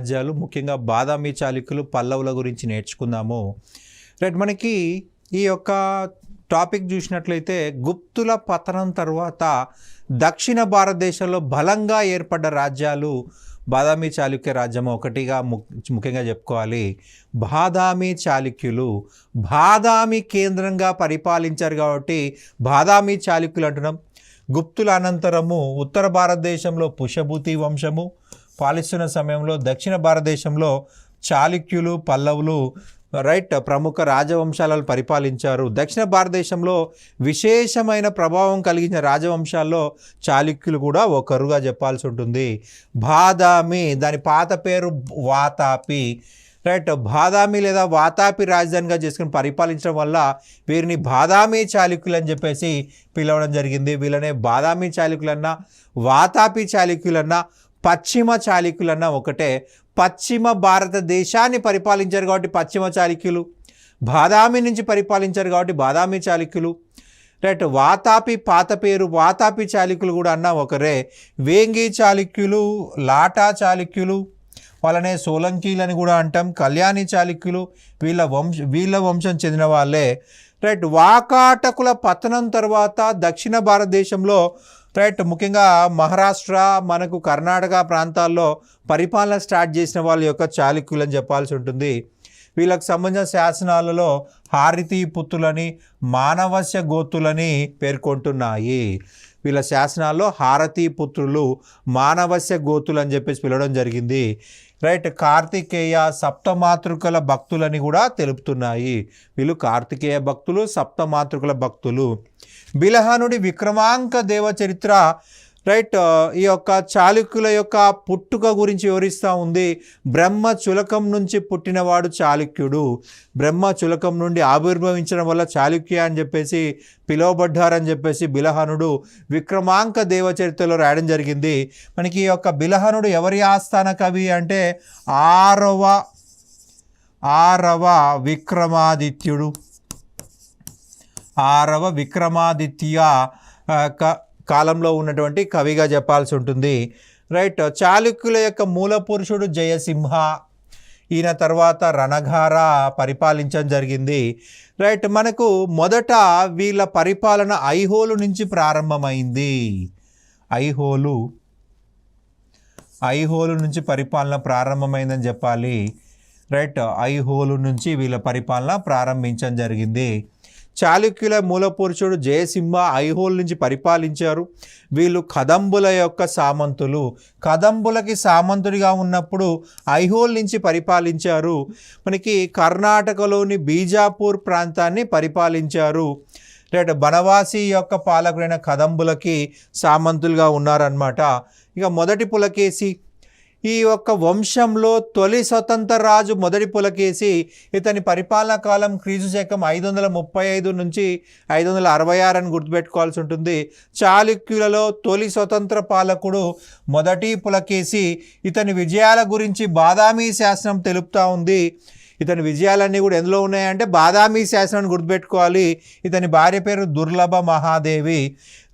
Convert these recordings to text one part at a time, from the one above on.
రాజ్యాలు ముఖ్యంగా బాదామి చాళుక్యులు పల్లవుల గురించి నేర్చుకుందాము. రైట్, మనకి ఈ యొక్క టాపిక్ చూసినట్లయితే గుప్తుల పతనం తర్వాత దక్షిణ భారతదేశంలో బలంగా ఏర్పడ్డ రాజ్యాలు బాదామి చాళుక్య రాజ్యం ఒకటిగా ముఖ్యంగా చెప్పుకోవాలి. బాదామి చాళుక్యులు బాదామి కేంద్రంగా పరిపాలించారు కాబట్టి బాదామి చాళుక్యులు అంటున్నాం. గుప్తుల అనంతరము ఉత్తర భారతదేశంలో పుష్యభూతి వంశము పాలిస్తున్న సమయంలో దక్షిణ భారతదేశంలో చాళుక్యులు పల్లవులు రైట్ ప్రముఖ రాజవంశాలను పరిపాలించారు. దక్షిణ భారతదేశంలో విశేషమైన ప్రభావం కలిగించిన రాజవంశాల్లో చాళుక్యులు కూడా ఒకరుగా చెప్పాల్సి ఉంటుంది. బాదామి దాని పాత పేరు వాతాపి. రైట్, బాదామి లేదా వాతాపి రాజధానిగా చేసుకుని పరిపాలించడం వల్ల వీరిని బాదామి చాళుక్యులు అని చెప్పేసి పిలవడం జరిగింది. వీళ్ళనే బాదామి చాళుక్యులన్నా వాతాపి చాళుక్యులన్నా పశ్చిమ చాళుక్యులన్నా ఒకటే. పశ్చిమ భారతదేశాన్ని పరిపాలించారు కాబట్టి పశ్చిమ చాళుక్యులు, బాదామి నుంచి పరిపాలించారు కాబట్టి బాదామి చాళుక్యులు. రైట్, వాతాపి పాత పేరు వాతాపి చాళుక్యులు కూడా అన్నా ఒకరే. వేంగి చాళుక్యులు, లాటా చాళుక్యులు, వాళ్ళనే సోలంకీలని కూడా అంటాం. కళ్యాణి చాళుక్యులు వీళ్ళ వంశం చెందిన వాళ్ళే. రైట్, వాకాటకుల పతనం తర్వాత దక్షిణ భారతదేశంలో రైట్ ముఖ్యంగా మహారాష్ట్ర మనకు కర్ణాటక ప్రాంతాల్లో పరిపాలన స్టార్ట్ చేసిన వాళ్ళ యొక్క చాళుక్యులు అని చెప్పాల్సి ఉంటుంది. వీళ్ళకు సంబంధించిన శాసనాలలో హారతి పుత్తులని మానవస్య గోత్రులని పేర్కొంటున్నాయి. వీళ్ళ శాసనాల్లో హారతి పుత్రులు మానవస్య గోతులు అని చెప్పేసి పిలవడం జరిగింది. రైట్, కార్తికేయ సప్తమాతృకల భక్తులని కూడా తెలుపుతున్నాయి. వీళ్ళు కార్తికేయ భక్తులు, సప్తమాతృకల భక్తులు. బిలహనుడి విక్రమాంక దేవచరిత్ర రైట్ ఈ యొక్క చాళుక్యుల యొక్క పుట్టుక గురించి వివరిస్తూ ఉంది. బ్రహ్మ చులకం నుంచి పుట్టినవాడు చాళుక్యుడు. బ్రహ్మ చులకం నుండి ఆవిర్భవించడం వల్ల చాళుక్య అని చెప్పేసి పిలువబడ్డారని చెప్పేసి బిలహనుడు విక్రమాంక దేవచరిత్రలో రాయడం జరిగింది. మనకి ఈ యొక్క బిలహనుడు ఎవరి ఆస్థాన కవి అంటే ఆరవ విక్రమాదిత్యుడు. ఆరవ విక్రమాదిత్య కాలంలో ఉన్నటువంటి కవిగా చెప్పాల్సి ఉంటుంది. రైట్, చాళుక్యుల యొక్క మూల పురుషుడు జయసింహ. ఈయన తర్వాత రణఘార పరిపాలించడం జరిగింది. రైట్, మనకు మొదట వీళ్ళ పరిపాలన ఐహోలు నుంచి ప్రారంభమైంది. ఐహోలు నుంచి పరిపాలన ప్రారంభమైందని చెప్పాలి. రైట్, ఐహోలు నుంచి వీళ్ళ పరిపాలన ప్రారంభించడం జరిగింది. చాళుక్యుల మూల పురుషుడు జయసింహ ఐహోల్ నుంచి పరిపాలించారు. వీళ్ళు కదంబుల యొక్క సామంతులు. కదంబులకి సామంతుడిగా ఉన్నప్పుడు ఐహోల్ నుంచి పరిపాలించారు. మనకి కర్ణాటకలోని బీజాపూర్ ప్రాంతాన్ని పరిపాలించారు. రైట్, బనవాసి యొక్క పాలకుడైన కదంబులకి సామంతులుగా ఉన్నారన్నమాట. ఇక మొదటి పులకేసి ఈ యొక్క వంశంలో తొలి స్వతంత్ర రాజు మొదటి పులకేసి. ఇతని పరిపాలనా కాలం క్రీస్తు శకం 535 నుంచి 566 అని గుర్తుపెట్టుకోవాల్సి ఉంటుంది. చాళుక్యులలో తొలి స్వతంత్ర పాలకుడు మొదటి పులకేసి. ఇతని విజయాల గురించి బాదామి శాసనం తెలుపుతూ ఉంది. ఇతని విజయాలన్నీ కూడా ఎందులో ఉన్నాయంటే బాదామి శాసనాన్ని గుర్తుపెట్టుకోవాలి. ఇతని భార్య పేరు దుర్లభ మహాదేవి.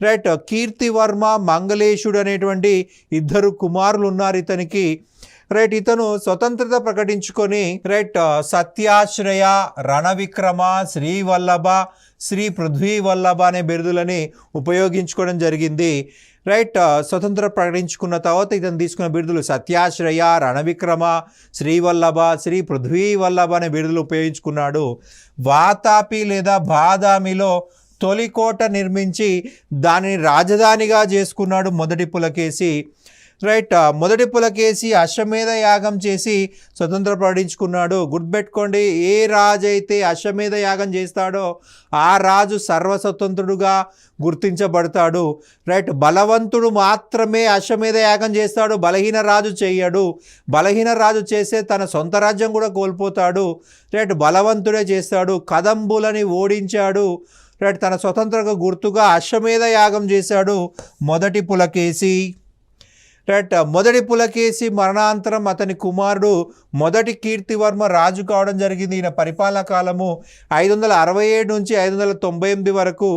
రైట్, కీర్తివర్మ మంగళేశుడు అనేటువంటి ఇద్దరు కుమారులు ఉన్నారు ఇతనికి. రైట్, ఇతను స్వతంత్రత ప్రకటించుకొని రైట్ సత్యాశ్రయ, రణవిక్రమ, శ్రీవల్లభ, శ్రీ పృథ్వీవల్లభ అనే బిరుదులని ఉపయోగించుకోవడం జరిగింది. రైట్, స్వతంత్ర ప్రకటించుకున్న తర్వాత ఇతను తీసుకున్న బిరుదులు సత్యాశ్రయ, రణవిక్రమ, శ్రీవల్లభ, శ్రీ పృథ్వీవల్లభ అనే బిరుదులు ఉపయోగించుకున్నాడు. వాతాపి లేదా బాదామిలో తొలికోట నిర్మించి దానిని రాజధానిగా చేసుకున్నాడు మొదటి పులకేసి. రైట్, మొదటి పులకేసి అశ్వమేధ యాగం చేసి స్వతంత్ర ప్రకటించుకున్నాడు. గుర్తుపెట్టుకోండి, ఏ రాజు అయితే అశ్వమేధ యాగం చేస్తాడో ఆ రాజు సర్వస్వతంత్రుడుగా గుర్తించబడతాడు. రైట్, బలవంతుడు మాత్రమే అశ్వమేధ యాగం చేస్తాడు, బలహీన రాజు చేయడు. బలహీన రాజు చేస్తే తన సొంత రాజ్యం కూడా కోల్పోతాడు. రైట్, బలవంతుడే చేస్తాడు. కదంబులని ఓడించాడు. రైట్, తన స్వతంత్ర గుర్తుగా అశ్వమేధ యాగం చేశాడు మొదటి పులకేసి. రైట్, మొదటి పులకేసి మరణాంతరం అతని కుమారుడు మొదటి కీర్తివర్మ రాజు కావడం జరిగింది. ఈయన పరిపాలనా కాలము 567 నుంచి 598 వరకు.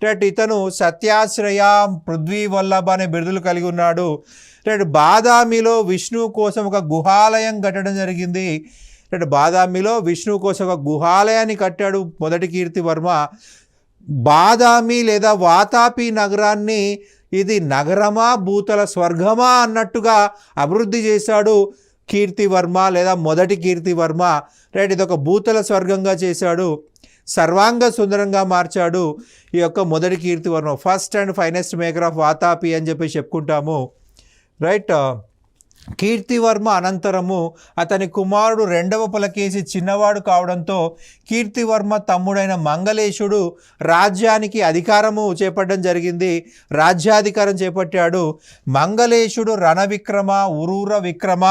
రైట్, ఇతను సత్యాశ్రయ, పృథ్వీవల్లభ అనే బిరుదులు కలిగి ఉన్నాడు. రైట్ బాదామిలో విష్ణువు కోసం ఒక గుహాలయం కట్టడం జరిగింది. రైట్ బాదామిలో విష్ణువు కోసం ఒక గుహాలయాన్ని కట్టాడు మొదటి కీర్తివర్మ. బాదామి లేదా వాతాపి నగరాన్ని ఇది నగరమా భూతల స్వర్గమా అన్నట్టుగా అభివృద్ధి చేశాడు కీర్తివర్మ లేదా మొదటి కీర్తివర్మ. రైట్ ఇది ఒక భూతల స్వర్గంగా చేశాడు, సర్వాంగ సుందరంగా మార్చాడు ఈ యొక్క మొదటి Kirtivarma. First and finest maker of Vatapi అని చెప్పి చెప్పుకుంటాము. రైట్ కీర్తివర్మ అనంతరము అతని కుమారుడు రెండవ పులకేశి చిన్నవాడు కావడంతో కీర్తివర్మ తమ్ముడైన మంగళేశుడు రాజ్యానికి అధికారము చేపట్టడం జరిగింది, రాజ్యాధికారం చేపట్టాడు. మంగళేశుడు రణవిక్రమ, ఉరూర విక్రమ,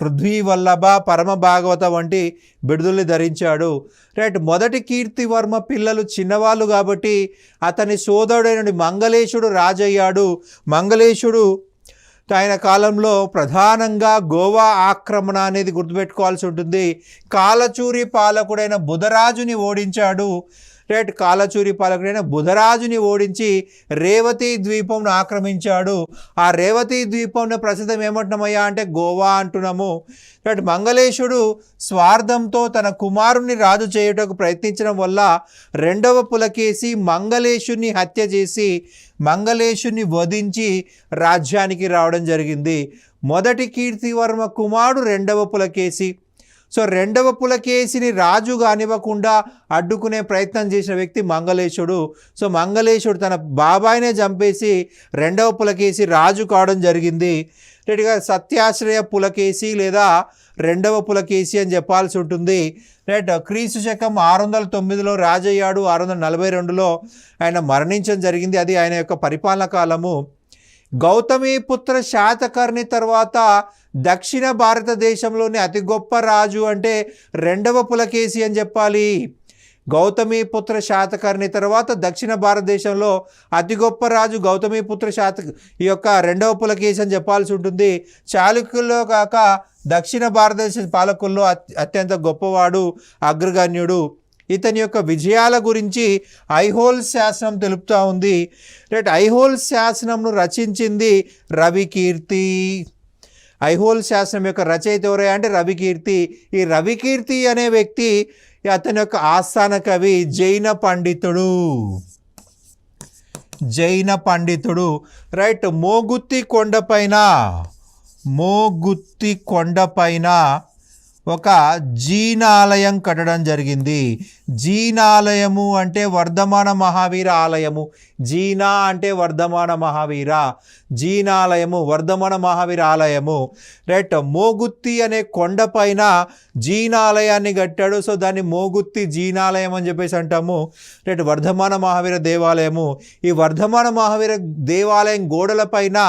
పృథ్వీవల్లభ, పరమ భాగవత వంటి బిడుదల్ని ధరించాడు. రైట్ మొదటి కీర్తివర్మ పిల్లలు చిన్నవాళ్ళు కాబట్టి అతని సోదరుడైన మంగళేశుడు రాజయ్యాడు. మంగళేశుడు ఆయన కాలంలో ప్రధానంగా గోవా ఆక్రమణ అనేది గుర్తుపెట్టుకోవాల్సి ఉంటుంది. కాలచూరి పాలకుడైన బుధరాజుని ఓడించాడు. రైట్ కాలచూరి పాలకుడైన బుధరాజుని ఓడించి రేవతి ద్వీపంను ఆక్రమించాడు. ఆ రేవతి ద్వీపంను ప్రసిద్ధం ఏమంటున్నామయ్యా అంటే గోవా అంటున్నాము. రైట్ మంగళేశుడు స్వార్థంతో తన కుమారుణ్ణి రాజు చేయుటకు ప్రయత్నించడం వల్ల రెండవ పులకేశి మంగళేశుని హత్య చేసి మంగళేశుని వధించి రాజ్యానికి రావడం జరిగింది. మొదటి కీర్తివర్మ కుమారుడు రెండవ పులకేశి. సో రెండవ పులకేశిని రాజు కానివ్వకుండా అడ్డుకునే ప్రయత్నం చేసిన వ్యక్తి మంగళేశుడు. సో మంగళేశుడు తన బాబాయినే చంపేసి రెండవ పులకేశి రాజు కావడం జరిగింది. రెడ్డిగా సత్యాశ్రయ పులకేశి లేదా రెండవ పులకేశి అని చెప్పాల్సి ఉంటుంది. రైట్ క్రీస్తు శకం 609లో రాజయ్యాడు, 642లో ఆయన మరణించడం జరిగింది. అది ఆయన యొక్క పరిపాలన కాలము. గౌతమీపుత్ర శాతకర్ణి తర్వాత దక్షిణ భారతదేశంలోని అతి గొప్ప రాజు అంటే రెండవ పులకేశి అని చెప్పాలి. గౌతమీపుత్ర శాతకర్ణి తర్వాత దక్షిణ భారతదేశంలో అతి గొప్ప రాజు గౌతమీపుత్ర ఈ యొక్క రెండవ పులకేశి అని చెప్పాల్సి ఉంటుంది. చాళుక్యుల్లో కాక దక్షిణ భారతదేశ పాలకుల్లో అత్యంత గొప్పవాడు, అగ్రగణ్యుడు. ఇతని యొక్క విజయాల గురించి ఐహోల్ శాసనం తెలుపుతూ ఉంది. రైట్ ఐహోల్ శాసనంను రచించింది రవికీర్తి. ఐహోల్ శాసనం యొక్క రచయిత ఎవరయ్యా అంటే రవికీర్తి. ఈ రవికీర్తి అనే వ్యక్తి అతని యొక్క ఆస్థాన కవి జైన పండితుడు. రైట్ మోగుత్తి కొండపైన ఒక జీనాలయం కట్టడం జరిగింది. జీనాలయము అంటే వర్ధమాన మహావీర ఆలయము. జీనా అంటే వర్ధమాన మహావీర, జీనాలయము వర్ధమాన మహావీర ఆలయము. రైట్ మోగుత్తి అనే కొండపైన జీనాలయాన్ని కట్టాడు. సో దాన్ని మోగుత్తి జీనాలయం అని చెప్పేసి అంటాము. రైట్ వర్ధమాన మహావీర దేవాలయము. ఈ వర్ధమాన మహావీర దేవాలయం గోడలపైన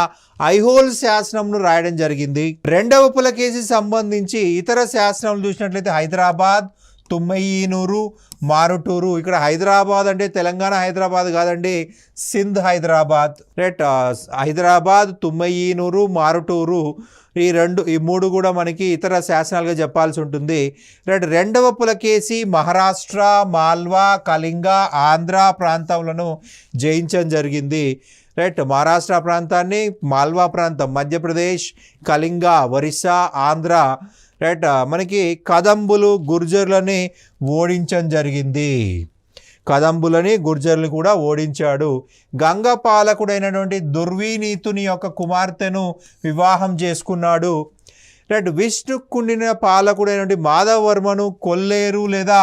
ఐహోల్ శాసనంను రాయడం జరిగింది. రెండవ పులకేశి సంబంధించి ఇతర శాసనాలు చూసినట్లయితే హైదరాబాద్, తుమ్మయ్యనూరు, మారుటూరు. ఇక్కడ హైదరాబాద్ అంటే తెలంగాణ హైదరాబాద్ కాదండి, సింధ్ హైదరాబాద్. రైట్ హైదరాబాద్, తుమ్మయ్యనూరు, మారుటూరు ఈ మూడు కూడా మనకి ఇతర శాసనాలుగా చెప్పాల్సి ఉంటుంది. రైట్ రెండవ పులకేశి మహారాష్ట్ర, మాల్వా, కళింగ, ఆంధ్ర ప్రాంతాలను జయించడం జరిగింది. రైట్ మహారాష్ట్ర ప్రాంతాన్ని, మాల్వా ప్రాంతం, మధ్యప్రదేశ్, కళింగ, ఒరిస్సా, ఆంధ్ర. రైట్ మనకి కదంబులు, గుర్జర్లని ఓడించడం జరిగింది. గుర్జర్లు కూడా ఓడించాడు. గంగ పాలకుడైనటువంటి దుర్వినీతుని యొక్క కుమార్తెను వివాహం చేసుకున్నాడు. రైట్ విష్ణుకుండిన పాలకుడైనటువంటి మాధవవర్మను కొల్లేరు లేదా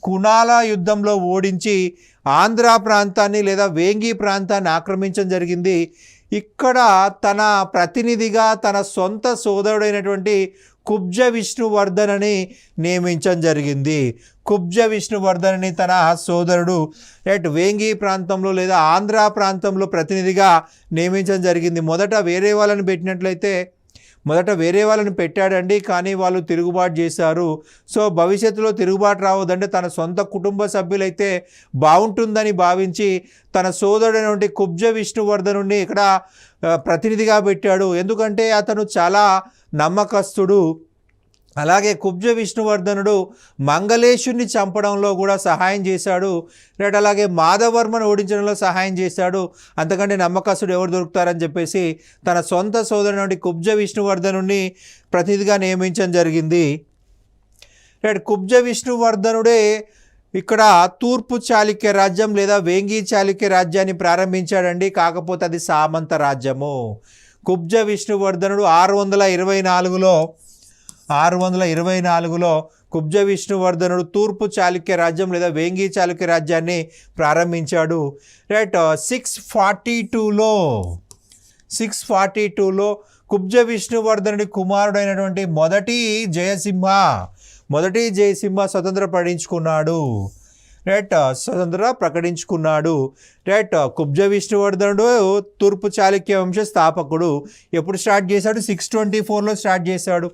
కునాల యుద్ధంలో ఓడించి ఆంధ్ర ప్రాంతాన్ని లేదా వేంగి ప్రాంతాన్ని ఆక్రమించడం జరిగింది. ఇక్కడ తన ప్రతినిధిగా తన సొంత సోదరుడైనటువంటి కుబ్జ విష్ణువర్ధనని నియమించడం జరిగింది. కుబ్జ విష్ణువర్ధనని తన సోదరుడు రైట్ వేంగి ప్రాంతంలో లేదా ఆంధ్ర ప్రాంతంలో ప్రతినిధిగా నియమించడం జరిగింది. మొదట వేరే వాళ్ళని పెట్టాడండి, కానీ వాళ్ళు తిరుగుబాటు చేశారు. సో భవిష్యత్తులో తిరుగుబాటు రావద్దంటే తన సొంత కుటుంబ సభ్యులైతే బాగుంటుందని భావించి తన సోదరుడైనటువంటి కుబ్జ విష్ణువర్ధనుడిని ఇక్కడ ప్రతినిధిగా పెట్టాడు. ఎందుకంటే అతను చాలా నమ్మకస్తుడు. అలాగే కుబ్జ విష్ణువర్ధనుడు మంగళేశుని చంపడంలో కూడా సహాయం చేశాడు. రైట్, అలాగే మాధవర్మను ఓడించడంలో సహాయం చేశాడు. అంతకంటే నమ్మకస్తుడు ఎవరు దొరుకుతారని చెప్పేసి తన సొంత సోదరుడు నుండి కుబ్జ విష్ణువర్ధనుడిని ప్రతినిధిగా నియమించడం జరిగింది. రైట్, కుబ్జ విష్ణువర్ధనుడే ఇక్కడ తూర్పు చాళుక్య రాజ్యం లేదా వేంగి చాళుక్య రాజ్యాన్ని ప్రారంభించాడండి. కాకపోతే అది సామంత రాజ్యము. కుబ్జ విష్ణువర్ధనుడు 624లో కుబ్జ విష్ణువర్ధనుడు తూర్పు చాళుక్య రాజ్యం లేదా వేంగి చాళుక్య రాజ్యాన్ని ప్రారంభించాడు. రైట్, 642లో కుబ్జ విష్ణువర్ధనుడి కుమారుడైనటువంటి మొదటి జయసింహ స్వతంత్ర ప్రకటించుకున్నాడు. రైట్, కుబ్జ విష్ణువర్ధనుడు తూర్పు చాళుక్య వంశ స్థాపకుడు. ఎప్పుడు స్టార్ట్ చేశాడు? 624లో స్టార్ట్ చేశాడు.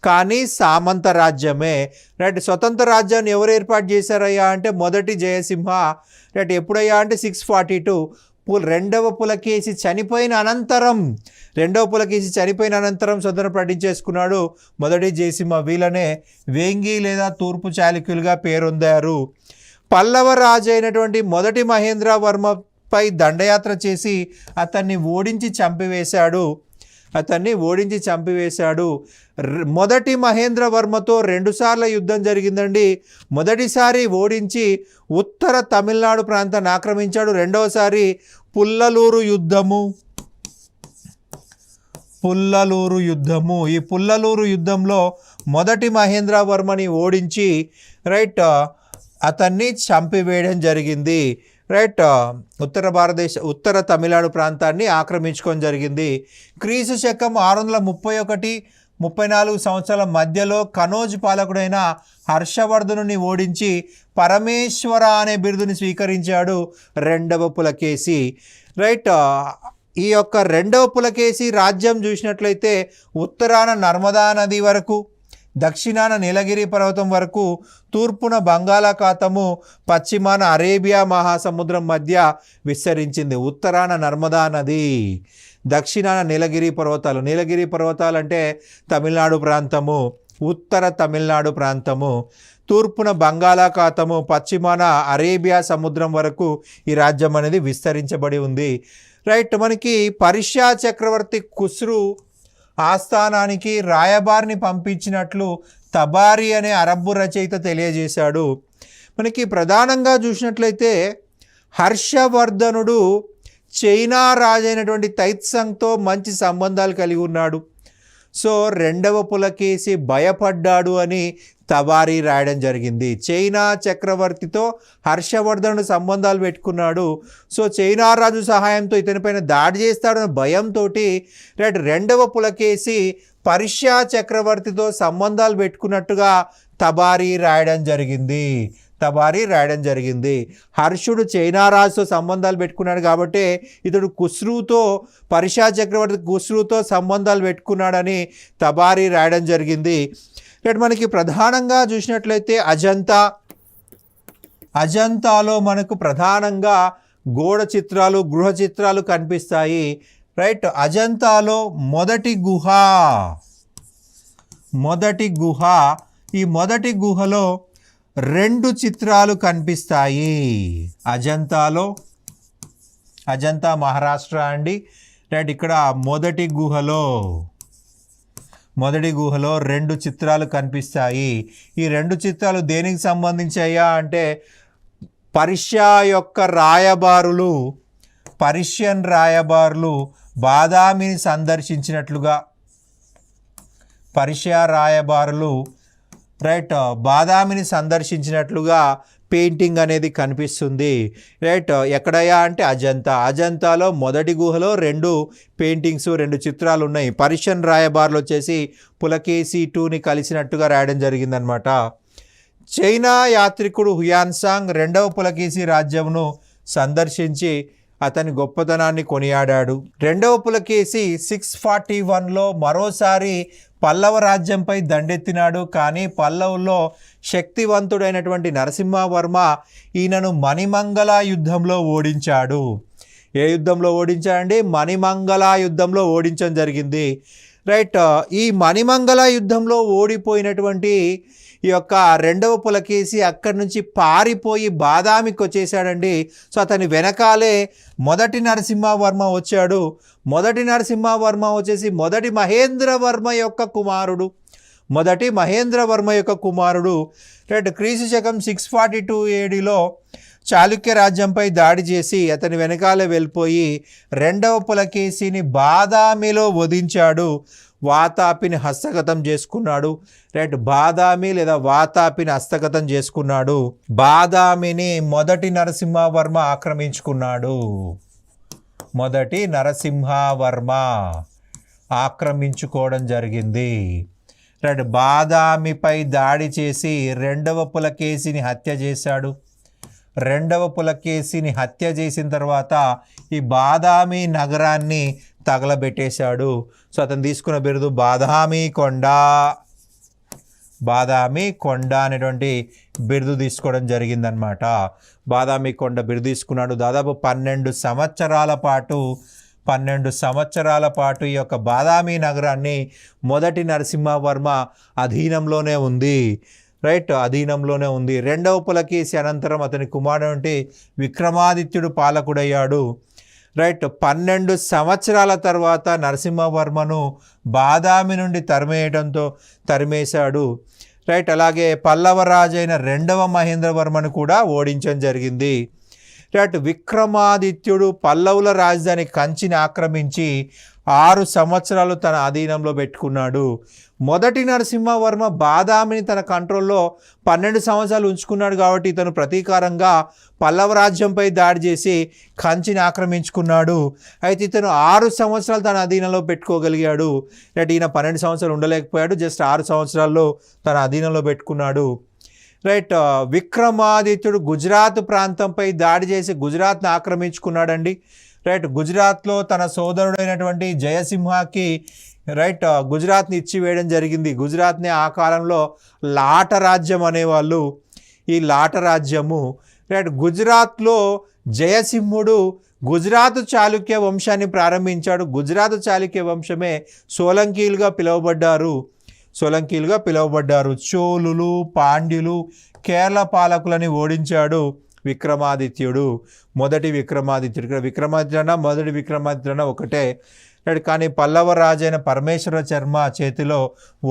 కానీ సామంత రాజ్యమే. రైట్, స్వతంత్ర రాజ్యాన్ని ఎవరు ఏర్పాటు చేశారయ్యా అంటే మొదటి జయసింహ. రైట్, ఎప్పుడయ్యా అంటే 642 రెండవ పులకేసి చనిపోయిన అనంతరం స్వతంత్రం ప్రకటించేసుకున్నాడు మొదటి జయసింహ. వీళ్ళనే వేంగి లేదా తూర్పు చాళుక్యులుగా పేరొందారు. పల్లవ రాజు అయినటువంటి మొదటి మహేంద్రవర్మపై దండయాత్ర చేసి అతన్ని ఓడించి చంపివేశాడు. మొదటి మహేంద్రవర్మతో 2 సార్లు యుద్ధం జరిగిందండి. మొదటిసారి ఓడించి ఉత్తర తమిళనాడు ప్రాంతాన్ని ఆక్రమించాడు. రెండవసారి పుల్లలూరు యుద్ధము. ఈ పుల్లలూరు యుద్ధంలో మొదటి మహేంద్రవర్మని ఓడించి రైట్ అతన్ని చంపివేయడం జరిగింది. రైట్, ఉత్తర తమిళనాడు ప్రాంతాన్ని ఆక్రమించుకొని జరిగింది. క్రీస్తు శకం 631-34 సంవత్సరాల మధ్యలో కనోజ్ పాలకుడైన హర్షవర్ధనుని ఓడించి పరమేశ్వర అనే బిరుదుని స్వీకరించాడు రెండవ పులకేసి. రైట్, ఈ యొక్క రెండవ పులకేసి రాజ్యం చూసినట్లయితే ఉత్తరాన నర్మదా నది వరకు, దక్షిణాన నీలగిరి పర్వతం వరకు, తూర్పున బంగాళాఖాతము, పశ్చిమాన అరేబియా మహాసముద్రం మధ్య విస్తరించింది. ఉత్తరాన నర్మదా నది, దక్షిణాన నీలగిరి పర్వతాలు అంటే తమిళనాడు ప్రాంతము, ఉత్తర తమిళనాడు ప్రాంతము, తూర్పున బంగాళాఖాతము, పశ్చిమాన అరేబియా సముద్రం వరకు ఈ రాజ్యం అనేది విస్తరించబడి ఉంది. రైట్, మనకి పర్షియా చక్రవర్తి ఖుస్రు ఆస్థానానికి రాయబారిని పంపించినట్లు తబారి అనే అరబ్బు రచయిత తెలియజేశాడు. మనకి ప్రధానంగా చూసినట్లయితే హర్షవర్ధనుడు చైనా రాజైనటువంటి తైత్సంగ్తో మంచి సంబంధాలు కలిగి ఉన్నాడు. సో రెండవ పులకేసి భయపడ్డాడు అని తబారి రాయడం జరిగింది. చైనా చక్రవర్తితో హర్షవర్ధనుడు సంబంధాలు పెట్టుకున్నాడు. సో చైనా రాజు సహాయంతో ఇతనిపైన దాడి చేస్తాడన్న భయంతో రైట్ రెండవ పులకేసి పర్షియా చక్రవర్తితో సంబంధాలు పెట్టుకున్నట్టుగా తబారి రాయడం జరిగింది. హర్షుడు చైనా రాజుతో సంబంధాలు పెట్టుకున్నాడు కాబట్టి ఇతడు పర్షియా చక్రవర్తి ఖుస్రుతో సంబంధాలు పెట్టుకున్నాడని తబారి రాయడం జరిగింది. ఇక్కడ మనకి ప్రధానంగా చూసినట్లయితే అజంతాలో మనకు ప్రధానంగా గోడ చిత్రాలు, గృహ చిత్రాలు కనిపిస్తాయి. రైట్, అజంతాలో మొదటి గుహ, ఈ మొదటి గుహలో 2 చిత్రాలు కనిపిస్తాయి. అజంతా మహారాష్ట్ర అండి. రైట్, ఇక్కడ మొదటి గుహలో 2 చిత్రాలు కనిపిస్తాయి. ఈ 2 చిత్రాలు దేనికి సంబంధించాయా అంటే పర్షియన్ రాయబారులు బాదామిని సందర్శించినట్లుగా, పర్షియా రాయబారులు బాదామిని సందర్శించినట్లుగా పెయింటింగ్ అనేది కనిపిస్తుంది. రైట్, ఎక్కడయ్యా అంటే అజంతాలో మొదటి గుహలో 2 పెయింటింగ్స్, 2 చిత్రాలు ఉన్నాయి. పర్షియన్ రాయబారులు వచ్చేసి పులకేసి IIని కలిసినట్టుగా రాయడం జరిగిందనమాట. చైనా యాత్రికుడు హుయాన్సాంగ్ రెండవ పులకేసి రాజ్యంను సందర్శించి అతని గొప్పతనాన్ని కొనియాడాడు. రెండవ పులకేసి 641లో మరోసారి పల్లవ రాజ్యంపై దండెత్తినాడు. కానీ పల్లవుల్లో శక్తివంతుడైనటువంటి నరసింహవర్మ ఈయనను మణిమంగళ యుద్ధంలో ఓడించాడు. ఏ యుద్ధంలో ఓడించాడండి? మణిమంగళ యుద్ధంలో ఓడించడం జరిగింది. రైట్. ఈ మణిమంగళ యుద్ధంలో ఓడిపోయినటువంటి ఈ యొక్క రెండవ పులకేసి అక్కడి నుంచి పారిపోయి బాదామికి వచ్చేసాడండి. సో అతని వెనకాలే మొదటి నరసింహవర్మ వచ్చాడు. మొదటి నరసింహవర్మ వచ్చేసి మొదటి మహేంద్రవర్మ యొక్క కుమారుడు. రైట్. క్రీస్తు శకం 642 ఏడీలో చాళుక్య రాజ్యంపై దాడి చేసి అతని వెనకాలే వెళ్ళిపోయి రెండవ పులకేసిని బాదామిలో వధించాడు. వాతాపిని హస్తగతం చేసుకున్నాడు. రైట్. బాదామి లేదా వాతాపిని హస్తగతం చేసుకున్నాడు. బాదామిని మొదటి నరసింహవర్మ ఆక్రమించుకున్నాడు. మొదటి నరసింహవర్మ ఆక్రమించుకోవడం జరిగింది. రైట్. బాదామిపై దాడి చేసి రెండవ పులకేసిని హత్య చేశాడు. రెండవ పులకేసిని హత్య చేసిన తర్వాత ఈ బాదామి నగరాన్ని తగలబెట్టేశాడు. సో అతను తీసుకున్న బిరుదు బాదామి కొండ అనేటువంటి బిరుదు తీసుకోవడం జరిగిందనమాట. బాదామి కొండ బిరుదు తీసుకున్నాడు. దాదాపు 12 సంవత్సరాల పాటు ఈ యొక్క బాదామి నగరాన్ని మొదటి నరసింహవర్మ అధీనంలోనే ఉంది. రైట్. అధీనంలోనే ఉంది. రెండవ పులకేసి అనంతరం అతని కుమారుడు విక్రమాదిత్యుడు పాలకుడయ్యాడు. రైట్. 12 సంవత్సరాల తర్వాత నరసింహవర్మను బాదామి నుండి తరిమేశాడు. రైట్. అలాగే పల్లవ రాజైన రెండవ మహేంద్రవర్మను కూడా ఓడించడం జరిగింది. రైట్. విక్రమాదిత్యుడు పల్లవుల రాజధాని కంచిని ఆక్రమించి 6 సంవత్సరాలు తన అధీనంలో పెట్టుకున్నాడు. మొదటి నరసింహవర్మ బాదామిని తన కంట్రోల్లో 12 సంవత్సరాలు ఉంచుకున్నాడు. కాబట్టి ఇతను ప్రతీకారంగా పల్లవ రాజ్యంపై దాడి చేసి కంచిని ఆక్రమించుకున్నాడు. అయితే ఇతను 6 సంవత్సరాలు తన అధీనంలో పెట్టుకోగలిగాడు. రైట్. ఈయన 12 సంవత్సరాలు ఉండలేకపోయాడు. జస్ట్ 6 సంవత్సరాల్లో తన అధీనంలో పెట్టుకున్నాడు. రైట్. విక్రమాదిత్యుడు గుజరాత్ ప్రాంతంపై దాడి చేసి గుజరాత్ను ఆక్రమించుకున్నాడండి. రైట్. గుజరాత్లో తన సోదరుడైనటువంటి జయసింహకి రైట్ గుజరాత్ని ఇచ్చివేయడం జరిగింది. గుజరాత్ని ఆ కాలంలో లాట రాజ్యం అనేవాళ్ళు. ఈ లాట రాజ్యము రైట్. గుజరాత్లో జయసింహుడు గుజరాత్ చాళుక్య వంశాన్ని ప్రారంభించాడు. గుజరాత్ చాళుక్య వంశమే సోలంకీలుగా పిలువబడ్డారు. చోళులు, పాండ్యులు, కేరళ పాలకులని ఓడించాడు విక్రమాదిత్యుడు. మొదటి విక్రమాదిత్యుడు మొదటి విక్రమాదిత్యుడు ఒకటే. కానీ పల్లవ రాజైన పరమేశ్వర శర్మ చేతిలో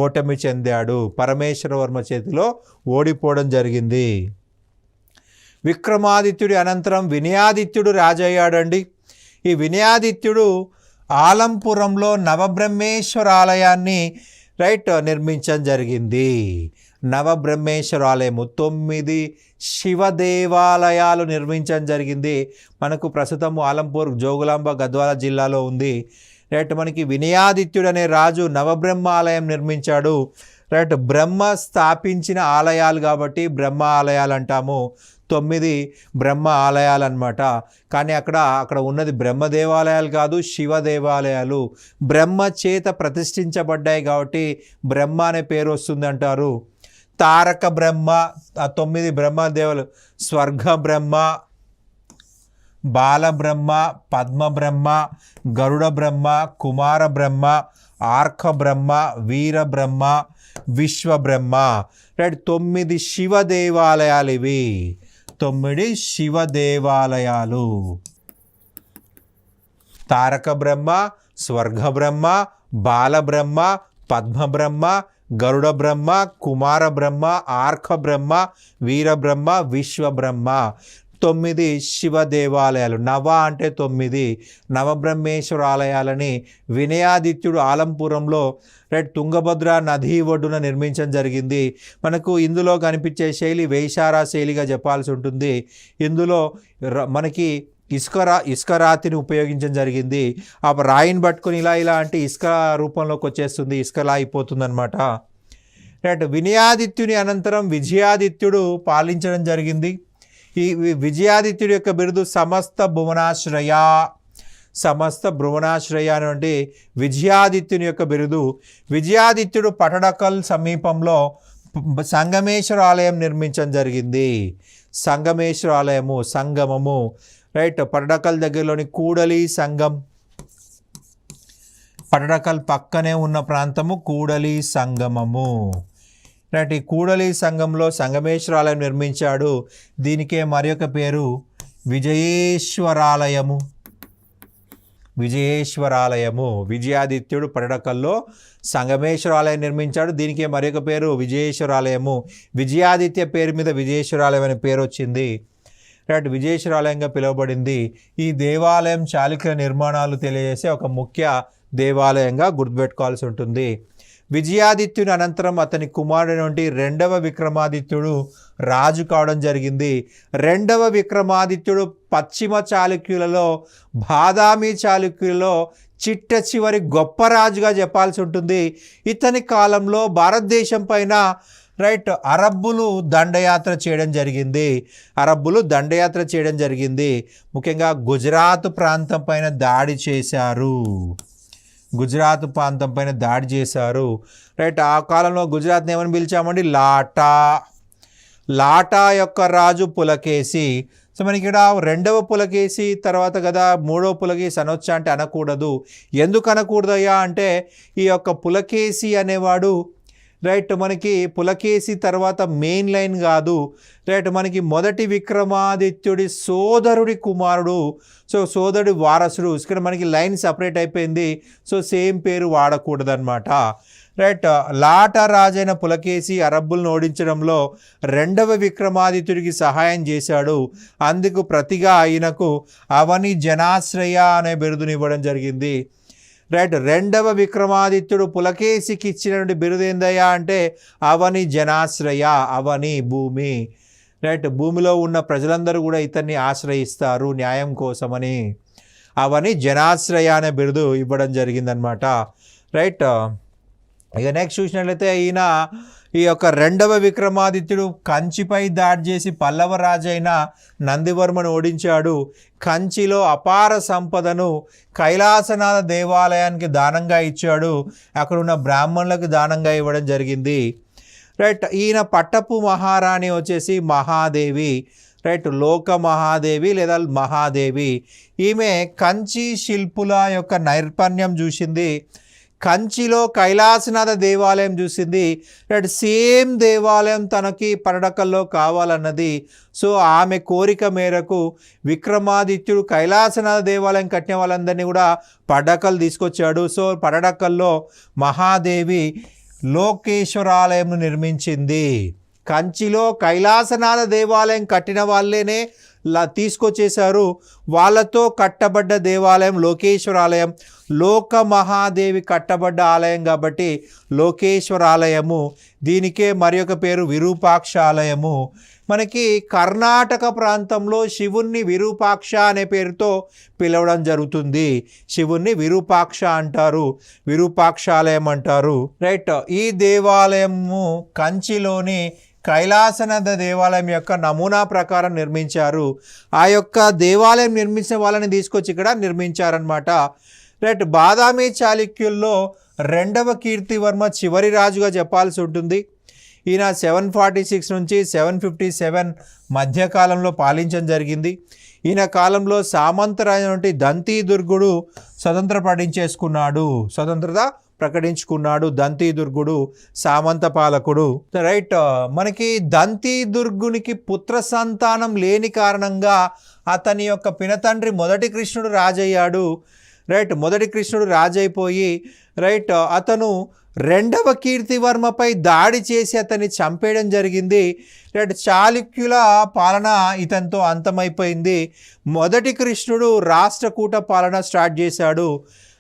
ఓటమి చెందాడు. పరమేశ్వరవర్మ చేతిలో ఓడిపోవడం జరిగింది. విక్రమాదిత్యుడి అనంతరం వినయాదిత్యుడు రాజయ్యాడండి. ఈ వినయాదిత్యుడు ఆలంపురంలో నవబ్రహ్మేశ్వర ఆలయాన్ని రైట్ నిర్మించడం జరిగింది. నవబ్రహ్మేశ్వర ఆలయము 9 శివ దేవాలయాలు నిర్మించడం జరిగింది. మనకు ప్రస్తుతం ఆలంపూర్ జోగులాంబ గద్వాల జిల్లాలో ఉంది. రైట్. మనకి వినయాదిత్యుడు అనే రాజు నవబ్రహ్మ ఆలయం నిర్మించాడు. రైట్. బ్రహ్మ స్థాపించిన ఆలయాలు కాబట్టి బ్రహ్మ ఆలయాలు అంటాము. 9 బ్రహ్మ ఆలయాలు అన్నమాట. కానీ అక్కడ ఉన్నది బ్రహ్మ దేవాలయాలు కాదు, శివ దేవాలయాలు. బ్రహ్మ చేత ప్రతిష్ఠించబడ్డాయి కాబట్టి బ్రహ్మ అనే పేరు వస్తుంది అంటారు. తారక బ్రహ్మ 9 బ్రహ్మ దేవాలు: స్వర్గ బ్రహ్మ, బాలబ్రహ్మ, పద్మబ్రహ్మ, గరుడ బ్రహ్మ, కుమార బ్రహ్మ, ఆర్క బ్రహ్మ, వీర బ్రహ్మ, విశ్వబ్రహ్మ. రైట్. 9 శివ దేవాలయాలు ఇవి. 9 శివ దేవాలయాలు. తారక బ్రహ్మ, స్వర్గ బ్రహ్మ, బాలబ్రహ్మ, పద్మబ్రహ్మ, గరుడ బ్రహ్మ, కుమార బ్రహ్మ, ఆర్క బ్రహ్మ, వీరబ్రహ్మ, విశ్వబ్రహ్మ. 9 శివ దేవాలయాలు. నవ అంటే 9 నవబ్రహ్మేశ్వర ఆలయాలని వినయాదిత్యుడు ఆలంపురంలో రైట్ తుంగభద్ర నదీ ఒడ్డున నిర్మించడం జరిగింది. మనకు ఇందులో కనిపించే శైలి వేషారా శైలిగా చెప్పాల్సి ఉంటుంది. ఇందులో మనకి ఇసుక రాతిని ఉపయోగించడం జరిగింది. ఆ రాయిని పట్టుకొని ఇలా అంటే ఇసుక రూపంలోకి వచ్చేస్తుంది, ఇసుకలా అయిపోతుంది అనమాట. రైట్. వినయాదిత్యుని అనంతరం విజయాదిత్యుడు పాలించడం జరిగింది. ఈ విజయాదిత్యుడి యొక్క బిరుదు సమస్త భువనాశ్రయ అనేటువంటి విజయాదిత్యుని యొక్క బిరుదు. విజయాదిత్యుడు పటడకల్ సమీపంలో సంగమేశ్వర ఆలయం నిర్మించడం జరిగింది. సంగమేశ్వర ఆలయము, సంగమము. రైట్. పటడకల్ దగ్గరలోని కూడలి సంగం పటడకల్ పక్కనే ఉన్న ప్రాంతము కూడలి సంగమము. రైట్, ఈ కూడలి సంఘంలో సంగమేశ్వరాలయం నిర్మించాడు. దీనికే మరి ఒక పేరు విజయేశ్వరాలయము. విజయేశ్వరాలయము. విజయాదిత్యుడు పటడకల్లో సంగమేశ్వరాలయం నిర్మించాడు. దీనికే మరి ఒక పేరు విజయేశ్వరాలయము. విజయాదిత్య పేరు మీద విజయేశ్వరాలయం అనే పేరు వచ్చింది. రైట్, విజయేశ్వరాలయంగా పిలువబడింది. ఈ దేవాలయం చాళుక్యుల నిర్మాణాలు తెలియజేసే ఒక ముఖ్య దేవాలయంగా గుర్తుపెట్టుకోవాల్సి ఉంటుంది. విజయాదిత్యుని అనంతరం అతని కుమారుడి నుండి రెండవ విక్రమాదిత్యుడు రాజు కావడం జరిగింది. రెండవ విక్రమాదిత్యుడు పశ్చిమ చాళుక్యులలో, బాదామి చాళుక్యులలో చిట్ట చివరి గొప్ప రాజుగా చెప్పాల్సి ఉంటుంది. ఇతని కాలంలో భారతదేశం పైన రైట్ అరబ్బులు దండయాత్ర చేయడం జరిగింది. ముఖ్యంగా గుజరాత్ ప్రాంతం పైన దాడి చేశారు. రైట్, ఆ కాలంలో గుజరాత్ని ఏమని పిలిచామండి? లాటా యొక్క రాజు పులకేసి. సో మనకి ఇక్కడ రెండవ పులకేసి తర్వాత కదా మూడవ పులకేసి అనొచ్చా అంటే అనకూడదు. ఎందుకు అనకూడదయ్యా అంటే ఈ యొక్క పులకేసి అనేవాడు రైట్ మనకి పులకేసి తర్వాత మెయిన్ లైన్ కాదు. రైట్, మనకి మొదటి విక్రమాదిత్యుడి సోదరుడి కుమారుడు. సో సోదరుడి వారసుడు. ఇక్కడ మనకి లైన్ సపరేట్ అయిపోయింది. సో సేమ్ పేరు వాడకూడదన్నమాట. రైట్, లాటా రాజైన పులకేసి అరబ్బులను ఓడించడంలో రెండవ విక్రమాదిత్యుడికి సహాయం చేశాడు. అందుకు ప్రతిగా ఆయనకు అవని జనాశ్రయ అనే బిరుదునివ్వడం జరిగింది. రైట్, రెండవ విక్రమాదిత్యుడు పులకేసికి ఇచ్చినటువంటి బిరుదు ఏందయ్యా అంటే అవని జనాశ్రయ. అవని భూమి. రైట్, భూమిలో ఉన్న ప్రజలందరూ కూడా ఇతన్ని ఆశ్రయిస్తారు న్యాయం కోసమని. అవని జనాశ్రయ అనే బిరుదు ఇవ్వడం జరిగిందనమాట. రైట్, ఇక నెక్స్ట్ చూసినట్లయితే ఈయన ఈ యొక్క రెండవ విక్రమాదిత్యుడు కంచిపై దాడి చేసి పల్లవ రాజైన నందివర్మను ఓడించాడు. కంచిలో అపార సంపదను కైలాసనాథ దేవాలయానికి దానంగా ఇచ్చాడు. అక్కడ ఉన్న బ్రాహ్మణులకు దానంగా ఇవ్వడం జరిగింది. రైట్, ఈయన పట్టపు మహారాణి వచ్చేసి మహాదేవి. రైట్, లోక మహాదేవి లేదా మహాదేవి. ఈమె కంచి శిల్పుల యొక్క నైపుణ్యం చూసింది. కంచిలో కైలాసనాథ దేవాలయం చూసింది. రైట్, సేమ్ దేవాలయం తనకి పటడకల్లో కావాలన్నది. సో ఆమె కోరిక మేరకు విక్రమాదిత్యుడు కైలాసనాథ దేవాలయం కట్టిన వాళ్ళందరినీ కూడా పటడకల్ తీసుకొచ్చాడు. సో పటడకల్లో మహాదేవి లోకేశ్వరాలయంను నిర్మించింది. కంచిలో కైలాసనాథ దేవాలయం కట్టిన వాళ్ళేనే తీసుకొచ్చేశారు. వాళ్ళతో కట్టబడ్డ దేవాలయం లోకేశ్వరాలయం. లోక మహాదేవి కట్టబడ్డ ఆలయం కాబట్టి లోకేశ్వరాలయము. దీనికే మరి ఒక పేరు విరూపాక్ష ఆలయము. మనకి కర్ణాటక ప్రాంతంలో శివుణ్ణి విరూపాక్ష అనే పేరుతో పిలవడం జరుగుతుంది. శివుణ్ణి విరూపాక్ష అంటారు, విరూపాక్షాలయం అంటారు. రైట్, ఈ దేవాలయము కంచిలోని కైలాసనాథ దేవాలయం యొక్క నమూనా ప్రకారం నిర్మించారు. ఆ యొక్క దేవాలయం నిర్మించిన వాళ్ళని తీసుకొచ్చి ఇక్కడ నిర్మించారనమాట. రైట్, బాదామి చాళుక్యుల్లో రెండవ కీర్తివర్మ చివరి రాజుగా చెప్పాల్సి ఉంటుంది. ఈయన 746 నుంచి 757 మధ్యకాలంలో పాలించడం జరిగింది. ఈయన కాలంలో సామంతరాజు నుండి దంతిదుర్గుడు స్వతంత్రత ప్రకటించుకున్నాడు. దంతిదుర్గుడు సామంత పాలకుడు. రైట్, మనకి దంతిదుర్గునికి పుత్ర సంతానం లేని కారణంగా అతని యొక్క పినతండ్రి మొదటి కృష్ణుడు రాజయ్యాడు. రైట్, మొదటి కృష్ణుడు రాజైపోయి రైట్ అతను రెండవ కీర్తివర్మపై దాడి చేసి అతన్ని చంపేయడం జరిగింది. రైట్, చాళుక్యుల పాలన ఇతనితో అంతమైపోయింది. మొదటి కృష్ణుడు రాష్ట్రకూట పాలన స్టార్ట్ చేశాడు.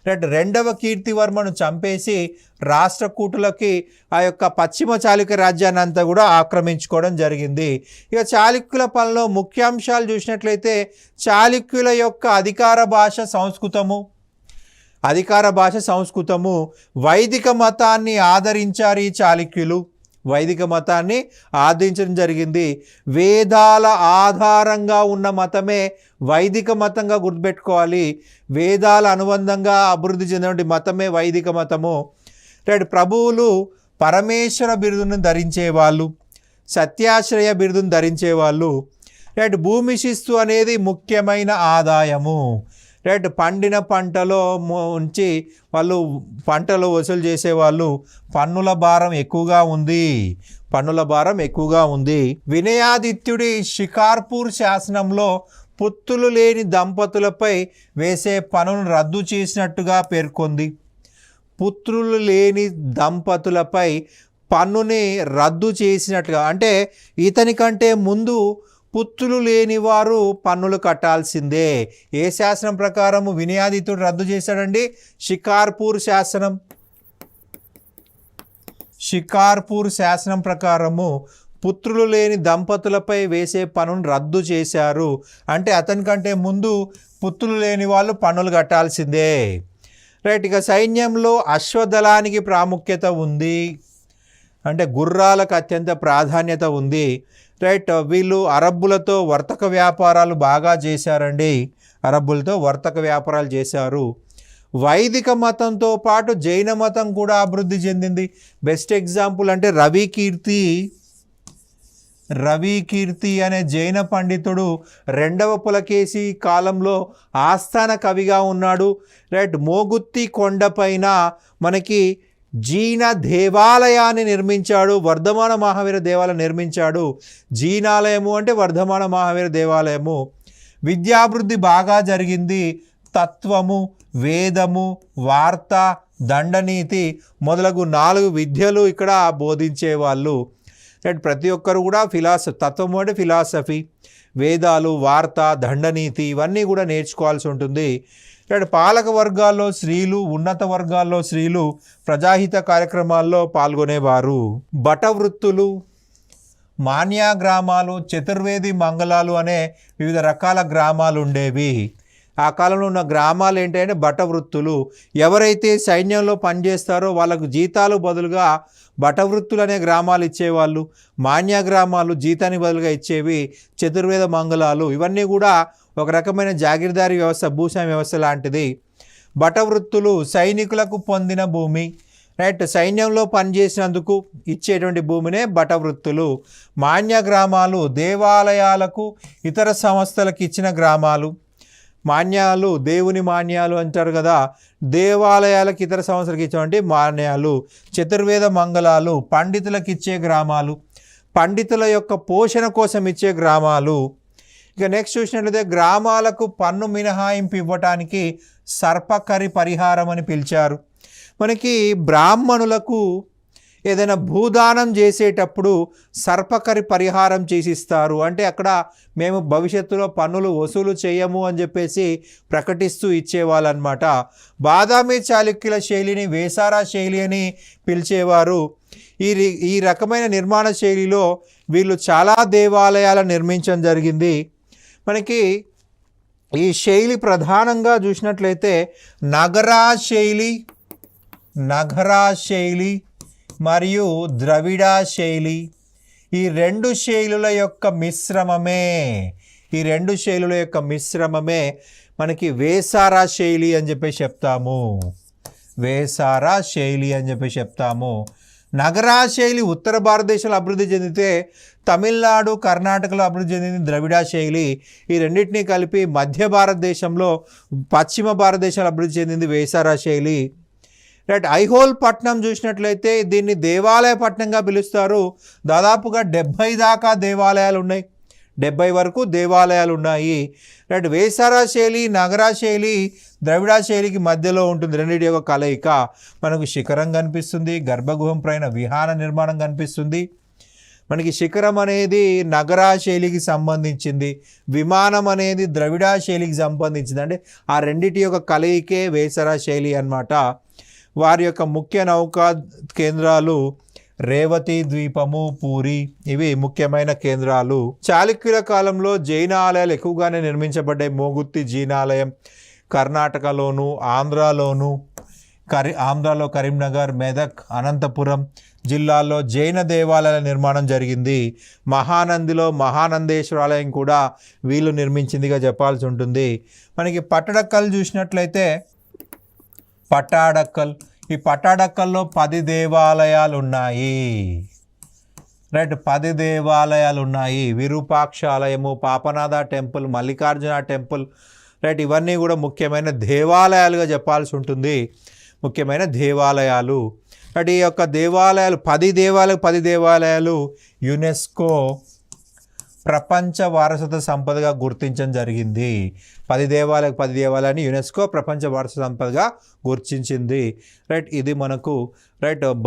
రైట్, రెండవ కీర్తివర్మను చంపేసి రాష్ట్రకూటులకి ఆ యొక్క పశ్చిమ చాళుక్య రాజ్యాన్ని అంతా కూడా ఆక్రమించుకోవడం జరిగింది. ఇక చాళుక్యుల పాలనలో ముఖ్యాంశాలు చూసినట్లయితే చాళుక్యుల యొక్క అధికార భాష సంస్కృతము. వైదిక మతాన్ని ఆదరించారు ఈ చాళుక్యులు. వైదిక మతాన్ని ఆదరించడం జరిగింది. వేదాల ఆధారంగా ఉన్న మతమే వైదిక మతంగా గుర్తుపెట్టుకోవాలి. వేదాల అనుబంధంగా అభివృద్ధి చెందిన మతమే వైదిక మతము. రైట్, ప్రభువులు పరమేశ్వర బిరుదును ధరించేవాళ్ళు, సత్యాశ్రయ బిరుదును ధరించేవాళ్ళు. రైట్, భూమి శిస్తు అనేది ముఖ్యమైన ఆదాయము. రైట్. పండిన పంటలో ఉంచి వాళ్ళు పంటలు వసూలు చేసేవాళ్ళు. పన్నుల భారం ఎక్కువగా ఉంది, పన్నుల భారం ఎక్కువగా ఉంది. వినయాదిత్యుడి షికార్పూర్ శాసనంలో పుత్రులు లేని దంపతులపై వేసే పన్నును రద్దు చేసినట్టుగా పేర్కొంది. పుత్రులు లేని దంపతులపై పన్నుని రద్దు చేసినట్టుగా, అంటే ఇతని కంటే ముందు పుత్రులు లేని వారు పన్నులు కట్టాల్సిందే. ఏ శాసనం ప్రకారము వినయాదిత్యుడు రద్దు చేశాడండి? షికార్పూర్ శాసనం. షికార్పూర్ శాసనం ప్రకారము పుత్రులు లేని దంపతులపై వేసే పన్నును రద్దు చేశారు. అంటే అతని కంటే ముందు పుత్రులు లేని వాళ్ళు పన్నులు కట్టాల్సిందే. రైట్. ఇక సైన్యంలో అశ్వదళానికి ప్రాముఖ్యత ఉంది, అంటే గుర్రాలకు అత్యంత ప్రాధాన్యత ఉంది. రైట్. వీళ్ళు అరబ్బులతో వర్తక వ్యాపారాలు బాగా చేశారండి, అరబ్బులతో వర్తక వ్యాపారాలు చేశారు. వైదిక మతంతో పాటు జైన మతం కూడా అభివృద్ధి చెందింది. బెస్ట్ ఎగ్జాంపుల్ అంటే రవికీర్తి అనే జైన పండితుడు 2వ పులకేశి కాలంలో ఆస్థాన కవిగా ఉన్నాడు. రైట్. మోగుత్తి కొండపైన మనకి జీన దేవాలయాన్ని నిర్మించాడు, వర్ధమాన మహావీర దేవాలయం నిర్మించాడు. జీనాలయము అంటే వర్ధమాన మహావీర దేవాలయము. విద్యాభివృద్ధి బాగా జరిగింది. తత్వము, వేదము, వార్త, దండనీతి మొదలగు 4 విద్యలు ఇక్కడ బోధించేవాళ్ళు. ప్రతి ఒక్కరు కూడా తత్వము అంటే ఫిలాసఫీ, వేదాలు, వార్త, దండనీతి ఇవన్నీ కూడా నేర్చుకోవాల్సి ఉంటుంది. పాలక వర్గాల్లో స్త్రీలు, ఉన్నత వర్గాల్లో స్త్రీలు ప్రజాహిత కార్యక్రమాల్లో పాల్గొనేవారు. బటవృత్తులు, మాన్యా గ్రామాలు, చతుర్వేది మంగళాలు అనే వివిధ రకాల గ్రామాలు ఉండేవి. ఆ కాలంలో ఉన్న గ్రామాలు ఏంటంటే బటవృత్తులు. ఎవరైతే సైన్యంలో పనిచేస్తారో వాళ్ళకు జీతాలు బదులుగా బటవృత్తులు అనే గ్రామాలు ఇచ్చేవాళ్ళు. మాన్యా గ్రామాలు జీతానికి బదులుగా ఇచ్చేవి. చతుర్వేద మంగళాలు ఇవన్నీ కూడా ఒక రకమైన జాగీర్దారీ వ్యవస్థ, భూస్వామ్య వ్యవస్థ లాంటిది. బటవృత్తులు సైనికులకు పొందిన భూమి. రైట్. సైన్యంలో పనిచేసినందుకు ఇచ్చేటువంటి భూమినే బటవృత్తులు. మాన్య గ్రామాలు దేవాలయాలకు, ఇతర సంస్థలకు ఇచ్చిన గ్రామాలు. మాన్యాలు దేవుని మాన్యాలు అంటారు కదా, దేవాలయాలకు ఇతర సంస్థలకు ఇచ్చేటువంటి మాన్యాలు. చతుర్వేద మంగళాలు పండితులకు ఇచ్చే గ్రామాలు, పండితుల యొక్క పోషణ కోసం ఇచ్చే గ్రామాలు. ఇక నెక్స్ట్ చూసినట్లయితే గ్రామాలకు పన్ను మినహాయింపు ఇవ్వటానికి సర్పకరి పరిహారం అని పిలిచారు. మనకి బ్రాహ్మణులకు ఏదైనా భూదానం చేసేటప్పుడు సర్పకరి పరిహారం చేసిస్తారు. అంటే అక్కడ మేము భవిష్యత్తులో పన్నులు వసూలు చేయము అని చెప్పేసి ప్రకటిస్తూ ఇచ్చేవాళ్ళు అనమాట. బాదామి చాళుక్యుల శైలిని వేసారా శైలి అని పిలిచేవారు. ఈ రకమైన నిర్మాణ శైలిలో వీళ్ళు చాలా దేవాలయాలను నిర్మించడం జరిగింది. మనకి ఈ శైలి ప్రధానంగా చూసినట్లయితే నగరా శైలి మరియు ద్రవిడ శైలి, ఈ 2 శైలుల యొక్క మిశ్రమమే మనకి వేసారా శైలి అని చెప్పేసి చెప్తాము. నగరా శైలి ఉత్తర భారతదేశంలో అభివృద్ధి చెందితే తమిళనాడు, కర్ణాటకలో అభివృద్ధి చెందింది ద్రవిడ శైలి. ఈ రెండింటినీ కలిపి మధ్య భారతదేశంలో, పశ్చిమ భారతదేశంలో అభివృద్ధి చెందింది వేసారా శైలి. రైట్. ఐహోల్ పట్నం చూసినట్లయితే దీన్ని దేవాలయ పట్టణంగా పిలుస్తారు. దాదాపుగా 70 దాకా దేవాలయాలు ఉన్నాయి, 70 వరకు దేవాలయాలు ఉన్నాయి. రైట్. వేసారా శైలి, నగరా శైలి ద్రవిడ శైలికి మధ్యలో ఉంటుంది. రెండింటి యొక్క కలయిక. మనకు శిఖరం కనిపిస్తుంది, గర్భగృహం పైన విహార నిర్మాణం కనిపిస్తుంది. మనకి శిఖరం అనేది నగరా శైలికి సంబంధించింది, విమానం అనేది ద్రవిడ శైలికి సంబంధించింది. అంటే ఆ రెండింటి యొక్క కలయికే వేసరా శైలి అన్నమాట. వారి యొక్క ముఖ్య నౌకా కేంద్రాలు రేవతి ద్వీపము, పూరి, ఇవి ముఖ్యమైన కేంద్రాలు. చాళుక్యుల కాలంలో జైన ఆలయాలు ఎక్కువగానే నిర్మించబడ్డాయి. మోగుత్తి జీనాలయం కర్ణాటకలోను, ఆంధ్రాలో కరీంనగర్, మెదక్, అనంతపురం జిల్లాల్లో జైన దేవాలయాల నిర్మాణం జరిగింది. మహానందిలో మహానందేశ్వర ఆలయం కూడా వీళ్ళు నిర్మించిందిగా చెప్పాల్సి ఉంటుంది. మనకి పట్టడక్కల్ చూసినట్లయితే ఈ పట్టాడక్కల్లో 10 దేవాలయాలు ఉన్నాయి. రైట్. 10 దేవాలయాలు ఉన్నాయి. విరూపాక్ష ఆలయము, పాపనాథ టెంపుల్, మల్లికార్జున టెంపుల్, రైట్ ఇవన్నీ కూడా ముఖ్యమైన దేవాలయాలుగా చెప్పాల్సి ఉంటుంది, ముఖ్యమైన దేవాలయాలు. రైట్ ఈ యొక్క దేవాలయాలు 10 దేవాలయాలు యునెస్కో ప్రపంచ వారసత్వ సంపదగా గుర్తించడం జరిగింది. 10 దేవాలయాన్ని యునెస్కో ప్రపంచ వారసత్వ సంపదగా గుర్తించింది. రైట్ ఇది మనకు రైట్